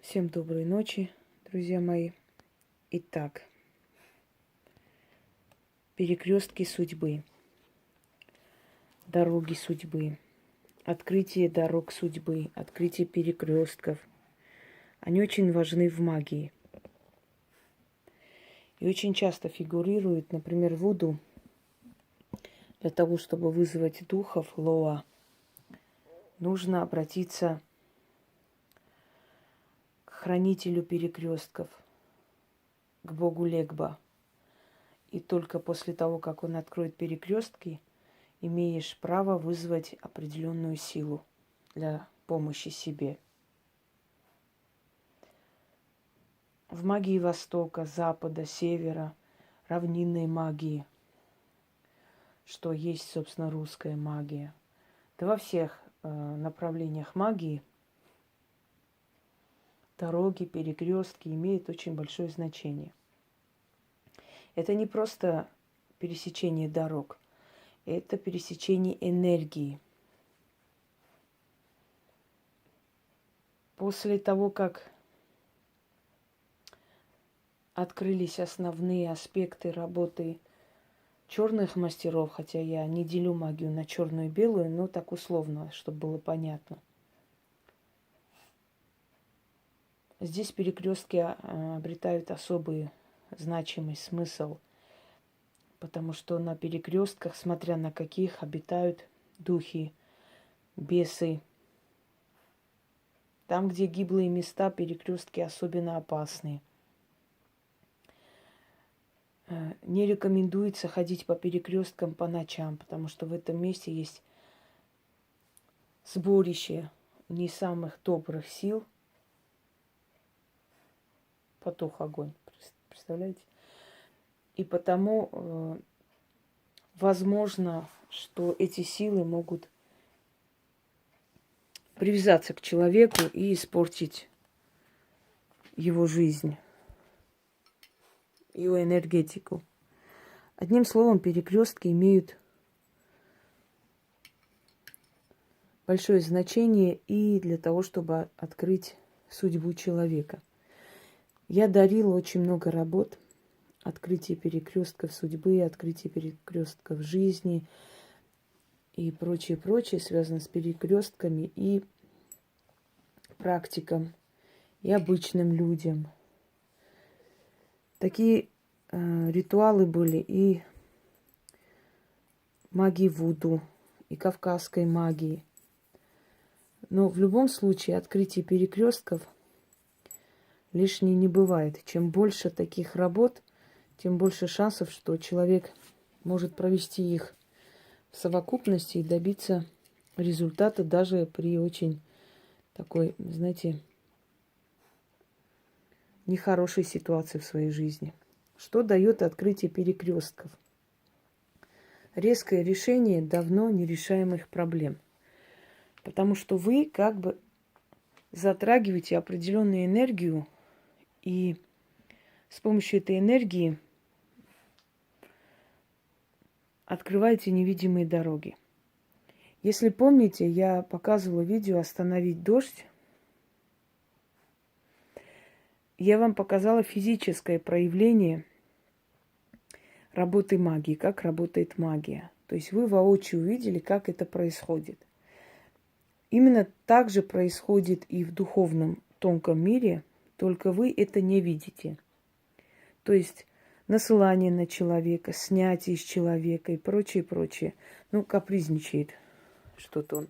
Всем доброй ночи, друзья мои. Итак, перекрестки судьбы, дороги судьбы, открытие дорог судьбы, открытие перекрестков. Они очень важны в магии. И очень часто фигурируют, например, вуду. Для того, чтобы вызвать духов Лоа, нужно обратиться к хранителю перекрестков, к богу Легба. И только после того, как он откроет перекрестки, имеешь право вызвать определенную силу для помощи себе. В магии Востока, Запада, Севера, равнинной магии, что есть, собственно, русская магия, да во всех направлениях магии дороги, перекрестки имеют очень большое значение. Это не просто пересечение дорог, это пересечение энергии. После того, как открылись основные аспекты работы черных мастеров, хотя я не делю магию на черную и белую, но так условно, чтобы было понятно. Здесь перекрестки обретают особый значимый смысл, потому что на перекрестках, смотря на каких, обитают духи, бесы. Там, где гиблые места, перекрестки особенно опасны. Не рекомендуется ходить по перекресткам по ночам, потому что в этом месте есть сборище не самых добрых сил. Потух огонь, представляете? И потому возможно, что эти силы могут привязаться к человеку и испортить его жизнь, его энергетику. Одним словом, перекрестки имеют большое значение и для того, чтобы открыть судьбу человека. Я дарила очень много работ: открытие перекрестков судьбы, открытие перекрестков жизни и прочее, связано с перекрестками и практикам, и обычным людям. Такие ритуалы были и магии вуду, и кавказской магии. Но в любом случае открытие перекрестков лишнее не бывает. Чем больше таких работ, тем больше шансов, что человек может провести их в совокупности и добиться результата даже при очень такой, знаете, нехорошей ситуации в своей жизни. Что дает открытие перекрестков? Резкое решение давно нерешаемых проблем. Потому что вы как бы затрагиваете определенную энергию, и с помощью этой энергии открываете невидимые дороги. Если помните, я показывала видео «Остановить дождь». Я вам показала физическое проявление работы магии, как работает магия. То есть вы воочию увидели, как это происходит. Именно так же происходит и в духовном тонком мире, только вы это не видите. То есть насылание на человека, снятие из человека и прочее. Ну, капризничает что-то он.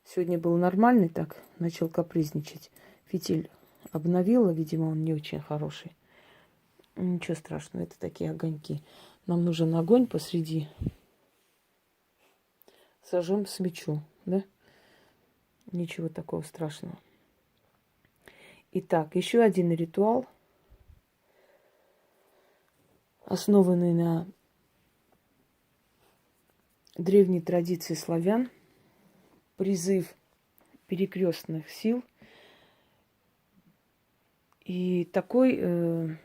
Сегодня был нормальный, так начал капризничать. Фитиль обновила, видимо, он не очень хороший. Ничего страшного, это такие огоньки. Нам нужен огонь посреди. Зажжем свечу, да? Ничего такого страшного. Итак, еще один ритуал, основанный на древней традиции славян, призыв перекрестных сил. И такой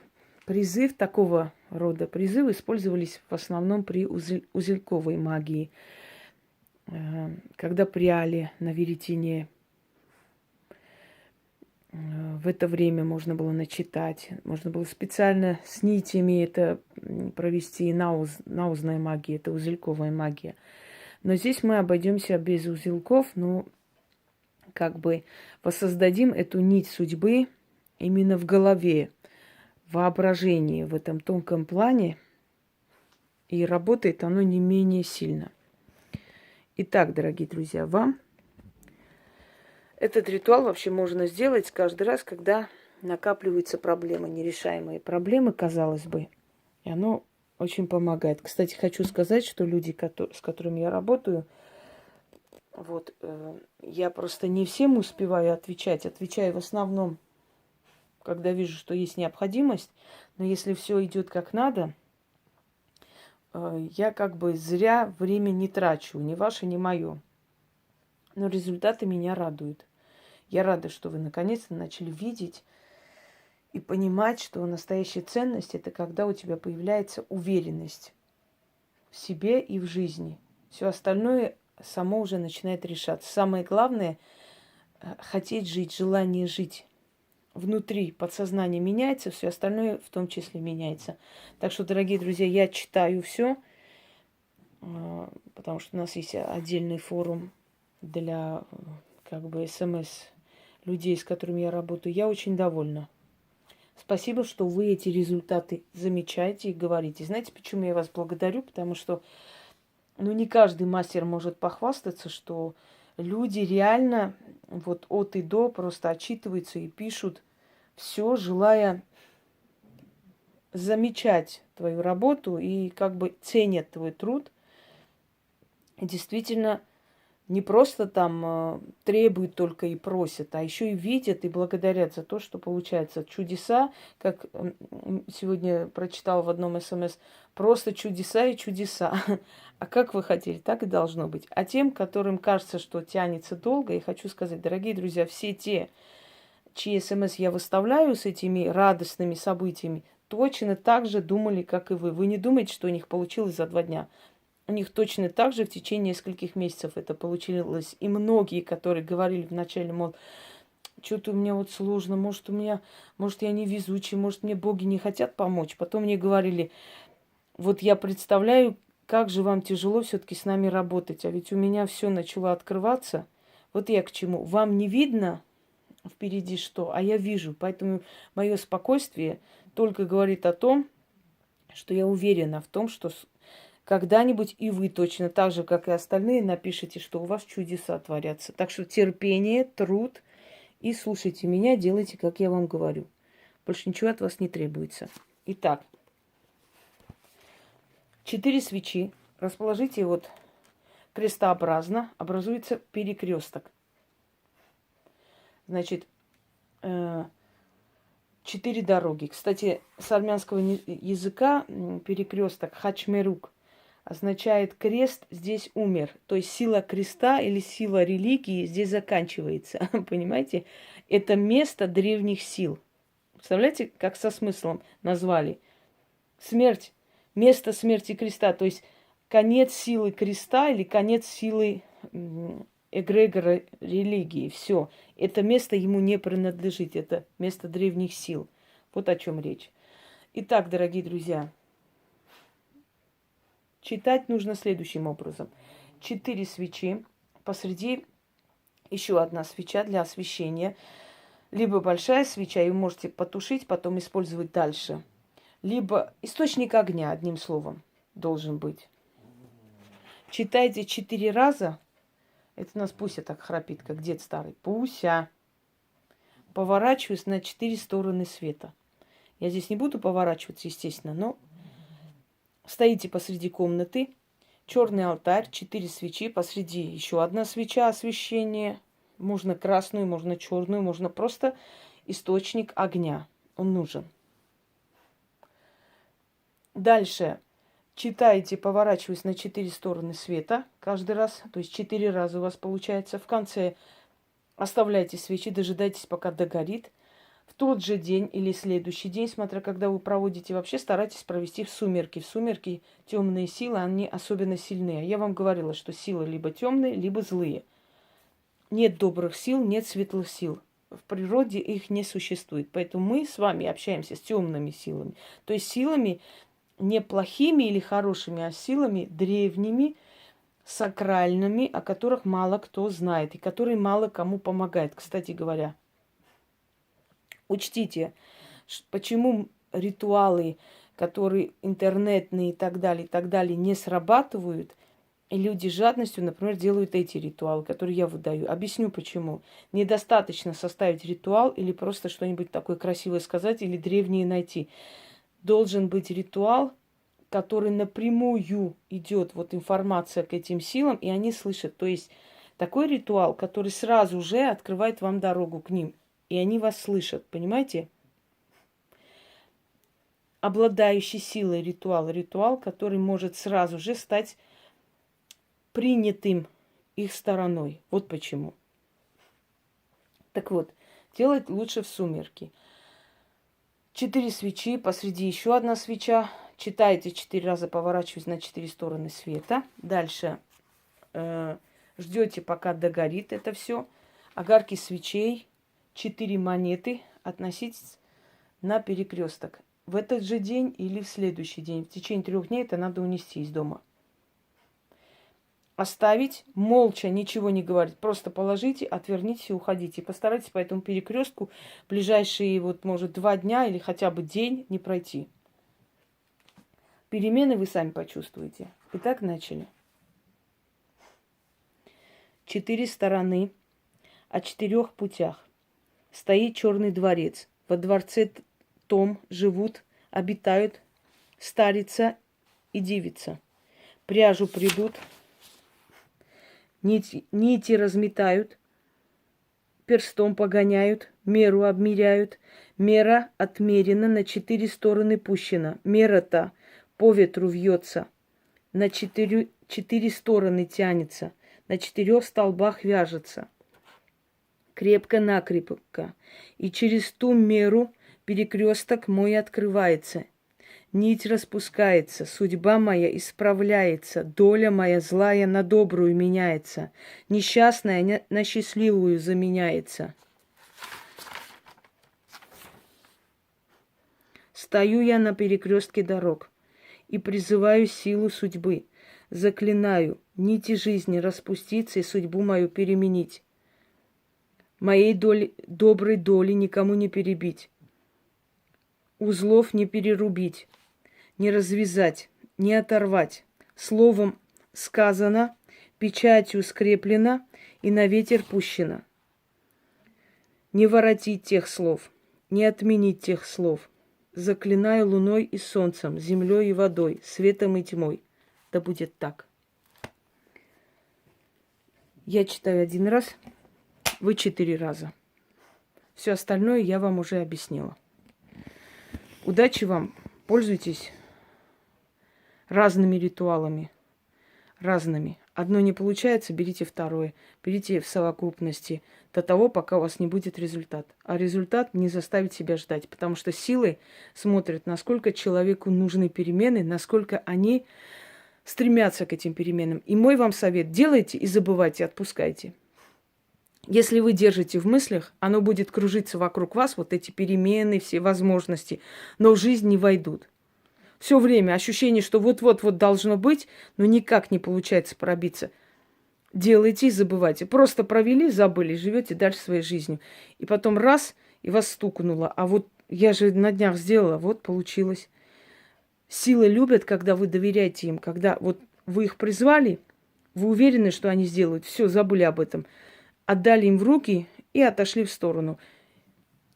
призыв, такого рода призывы использовались в основном при узелковой магии, когда пряли на веретене, в это время можно было начитать. Можно было специально с нитями это провести. Наузная магия, это узелковая магия. Но здесь мы обойдемся без узелков, но как бы воссоздадим эту нить судьбы именно в голове, в воображении, в этом тонком плане. И работает оно не менее сильно. Итак, дорогие друзья, вам этот ритуал вообще можно сделать каждый раз, когда накапливаются проблемы, нерешаемые проблемы, казалось бы. И оно очень помогает. Кстати, хочу сказать, что люди, с которыми я работаю, я просто не всем успеваю отвечать. Отвечаю в основном, когда вижу, что есть необходимость. Но если все идет как надо, я как бы зря время не трачу, ни ваше, ни мое. Но результаты меня радуют. Я рада, что вы наконец-то начали видеть и понимать, что настоящая ценность – это когда у тебя появляется уверенность в себе и в жизни. Все остальное само уже начинает решаться. Самое главное – хотеть жить, желание жить. Внутри подсознание меняется, все остальное в том числе меняется. Так что, дорогие друзья, я читаю все, потому что у нас есть отдельный форум для как бы СМС людей, с которыми я работаю. Я очень довольна. Спасибо, что вы эти результаты замечаете и говорите. Знаете, почему я вас благодарю? Потому что не каждый мастер может похвастаться, что люди реально от и до просто отчитываются и пишут все, желая замечать твою работу и как бы ценят твой труд. И действительно, не просто там требуют только и просят, а еще и видят и благодарят за то, что получается чудеса, как сегодня прочитала в одном СМС, просто чудеса и чудеса. А как вы хотели, так и должно быть. А тем, которым кажется, что тянется долго, я хочу сказать, дорогие друзья, все те, чьи СМС я выставляю с этими радостными событиями, точно так же думали, как и вы. Вы не думаете, что у них получилось за 2 дня. У них точно так же в течение нескольких месяцев это получилось. И многие, которые говорили вначале, мол, что-то у меня сложно, может, я невезучий, может, мне боги не хотят помочь. Потом мне говорили, я представляю, как же вам тяжело все-таки с нами работать, а ведь у меня все начало открываться. Вот я к чему. Вам не видно впереди что, а я вижу. Поэтому мое спокойствие только говорит о том, что я уверена в том, что когда-нибудь и вы точно так же, как и остальные, напишите, что у вас чудеса творятся. Так что терпение, труд и слушайте меня, делайте, как я вам говорю. Больше ничего от вас не требуется. Итак, 4 свечи. Расположите крестообразно, образуется перекресток. Значит, 4 дороги. Кстати, с армянского языка перекресток хачмерук означает крест здесь умер. То есть сила креста или сила религии здесь заканчивается. Понимаете? Это место древних сил. Представляете, как со смыслом назвали? Смерть. Место смерти креста. То есть конец силы креста или конец силы эгрегора религии. Все. Это место ему не принадлежит. Это место древних сил. Вот о чем речь. Итак, дорогие друзья, читать нужно следующим образом. 4 свечи. Посреди еще 1 свеча для освещения. Либо большая свеча, ее можете потушить, потом использовать дальше. Либо источник огня, одним словом, должен быть. Читайте 4 раза. Это у нас Пуся так храпит, как дед старый. Пуся. Поворачиваюсь на 4 стороны света. Я здесь не буду поворачиваться, естественно, но стоите посреди комнаты. Черный алтарь, 4 свечи. Посреди еще 1 свеча освещения. Можно красную, можно черную, можно просто источник огня. Он нужен. Дальше читаете, поворачиваясь на 4 стороны света каждый раз. То есть 4 раза у вас получается. В конце оставляйте свечи, дожидайтесь, пока догорит. В тот же день или следующий день, смотря когда вы проводите, вообще старайтесь провести в сумерки. В сумерки темные силы, они особенно сильные. Я вам говорила, что силы либо темные, либо злые. Нет добрых сил, нет светлых сил. в природе их не существует. Поэтому мы с вами общаемся с темными силами. То есть силами не плохими или хорошими, а силами древними, сакральными, о которых мало кто знает и которые мало кому помогают. Кстати говоря, учтите, почему ритуалы, которые интернетные и так далее, не срабатывают, и люди с жадностью, например, делают эти ритуалы, которые я выдаю. Объясню почему. Недостаточно составить ритуал или просто что-нибудь такое красивое сказать или древнее найти. Должен быть ритуал, который напрямую идет вот информация к этим силам, и они слышат. То есть такой ритуал, который сразу же открывает вам дорогу к ним, и они вас слышат, понимаете? Обладающий силой ритуал, который может сразу же стать принятым их стороной. Вот почему. Так вот, делать лучше в сумерки. 4 свечи, посреди еще одна свеча. Читаете 4 раза, поворачиваясь на 4 стороны света. Дальше ждете, пока догорит это все. Огарки свечей, 4 монеты относить на перекресток. В этот же день или в следующий день. В течение 3 дней это надо унести из дома. Оставить, молча, ничего не говорить. Просто положите, отвернитесь и уходите. И постарайтесь по этому перекрестку ближайшие, вот, может, 2 дня или хотя бы день не пройти. Перемены вы сами почувствуете. Итак, начали. 4 стороны о 4 путях. Стоит черный дворец. Во дворце том живут, обитают старица и девица. Пряжу придут, нити разметают, перстом погоняют, меру обмеряют. Мера отмерена, на 4 стороны пущена. Мера-то по ветру вьется, на 4 стороны тянется, на 4 столбах вяжется. Крепко-накрепко. И через ту меру перекресток мой открывается. Нить распускается, судьба моя исправляется, доля моя злая на добрую меняется, несчастная на счастливую заменяется. Стою я на перекрестке дорог и призываю силу судьбы, заклинаю нити жизни распуститься и судьбу мою переменить. Моей доброй доли никому не перебить, узлов не перерубить, не развязать, не оторвать. Словом сказано, печатью скреплено и на ветер пущено. Не воротить тех слов, не отменить тех слов. Заклинаю луной и солнцем, землей и водой, светом и тьмой. Да будет так. Я читаю 1 раз, вы 4 раза. Все остальное я вам уже объяснила. Удачи вам. Пользуйтесь разными ритуалами. Разными. Одно не получается, берите второе. Берите в совокупности до того, пока у вас не будет результат. А результат не заставит себя ждать. Потому что силы смотрят, насколько человеку нужны перемены, насколько они стремятся к этим переменам. И мой вам совет: делайте и забывайте, отпускайте. Если вы держите в мыслях, оно будет кружиться вокруг вас, вот эти перемены, все возможности, но в жизнь не войдут. Все время ощущение, что вот-вот должно быть, но никак не получается пробиться. Делайте и забывайте. Просто провели, забыли, живете дальше своей жизнью. И потом раз, и вас стукнуло. А вот я же на днях сделала, вот получилось. Силы любят, когда вы доверяете им, когда вот вы их призвали, вы уверены, что они сделают. Все, забыли об этом. Отдали им в руки и отошли в сторону.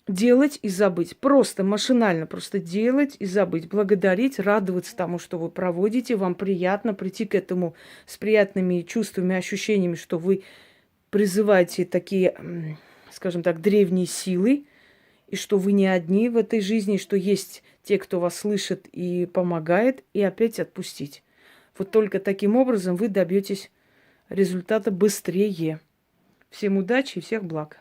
Делать и забыть. Просто машинально, просто делать и забыть. Благодарить, радоваться тому, что вы проводите. Вам приятно прийти к этому с приятными чувствами, ощущениями, что вы призываете такие, скажем так, древние силы, и что вы не одни в этой жизни, что есть те, кто вас слышит и помогает, и опять отпустить. Вот только таким образом вы добьетесь результата быстрее. Всем удачи и всех благ.